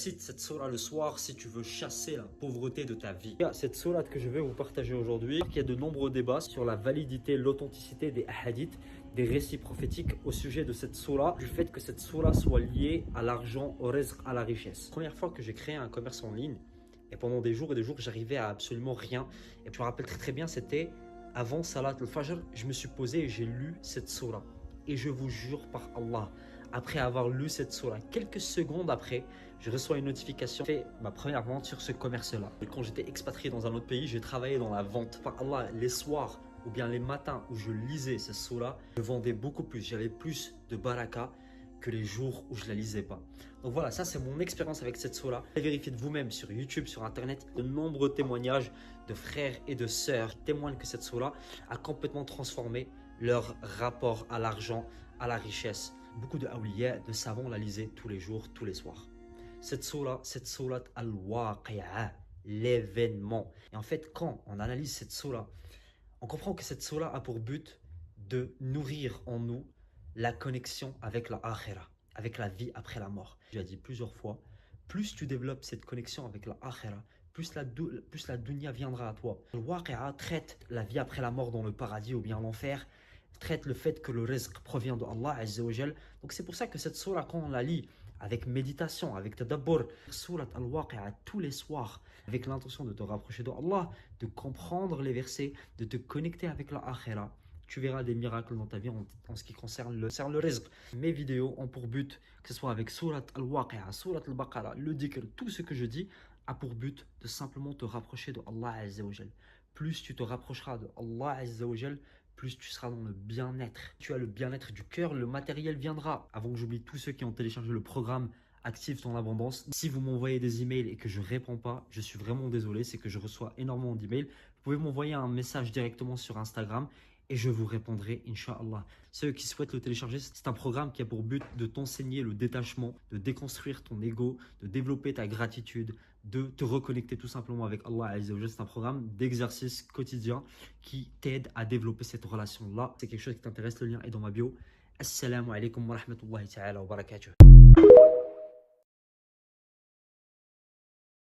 Cite cette sourate le soir si tu veux chasser la pauvreté de ta vie. Cette sourate que je vais vous partager aujourd'hui, il y a de nombreux débats sur la validité, l'authenticité des hadiths, des récits prophétiques au sujet de cette sourate, du fait que cette sourate soit liée à l'argent, au rizq, à la richesse. La première fois que j'ai créé un commerce en ligne, et pendant des jours et des jours, j'arrivais à absolument rien. Et je me rappelle très bien, c'était avant Salat al-Fajr, je me suis posé et j'ai lu cette sourate. Et je vous jure par Allah, après avoir lu cette sourate, quelques secondes après, je reçois une notification. J'ai fait ma première vente sur ce commerce-là. Quand j'étais expatrié dans un autre pays, j'ai travaillé dans la vente. Par Allah, les soirs ou bien les matins où je lisais cette sourate, je vendais beaucoup plus. J'avais plus de baraka que les jours où je la lisais pas. Donc voilà, ça c'est mon expérience avec cette sourate. Vérifiez de vous-même sur YouTube, sur Internet, de nombreux témoignages de frères et de sœurs qui témoignent que cette sourate a complètement transformé leur rapport à l'argent, à la richesse. Beaucoup de awliya, de savants la lisaient tous les jours, tous les soirs. Cette sourate al-Waqi'a, l'événement. Et en fait, quand on analyse cette sourate, on comprend que cette sourate a pour but de nourrir en nous la connexion avec la akhira, avec la vie après la mort. J'ai dit plusieurs fois, plus tu développes cette connexion avec la akhira, plus la dunya viendra à toi. Al-Waqi'a traite la vie après la mort dans le paradis ou bien l'enfer, traite le fait que le rizq provient de Allah Azza wa Jal. Donc c'est pour ça que cette sourate, quand on la lit avec méditation, avec tadabbur, sourate Al-Waqi'a tous les soirs, avec l'intention de te rapprocher de Allah, de comprendre les versets, de te connecter avec la akhira, tu verras des miracles dans ta vie en ce qui concerne le rizq. Mes vidéos ont pour but, que ce soit avec sourate Al-Waqi'a, sourate Al-Baqarah, le dhikr, tout ce que je dis a pour but de simplement te rapprocher de Allah Azza wa Jal. Plus tu te rapprocheras de Allah Azza wa Jal, plus tu seras dans le bien-être. Tu as le bien-être du cœur, le matériel viendra. Avant que j'oublie tous ceux qui ont téléchargé le programme Active ton abondance, si vous m'envoyez des emails et que je ne réponds pas, je suis vraiment désolé, c'est que je reçois énormément d'emails. Vous pouvez m'envoyer un message directement sur Instagram et je vous répondrai, Inch'Allah. Ceux qui souhaitent le télécharger, c'est un programme qui a pour but de t'enseigner le détachement, de déconstruire ton ego, de développer ta gratitude, de te reconnecter tout simplement avec Allah Azza wa Jalla. C'est un programme d'exercice quotidien qui t'aide à développer cette relation-là. C'est quelque chose qui t'intéresse, le lien est dans ma bio. Assalamu alaikum wa rahmatullahi ta'ala wa barakatuh.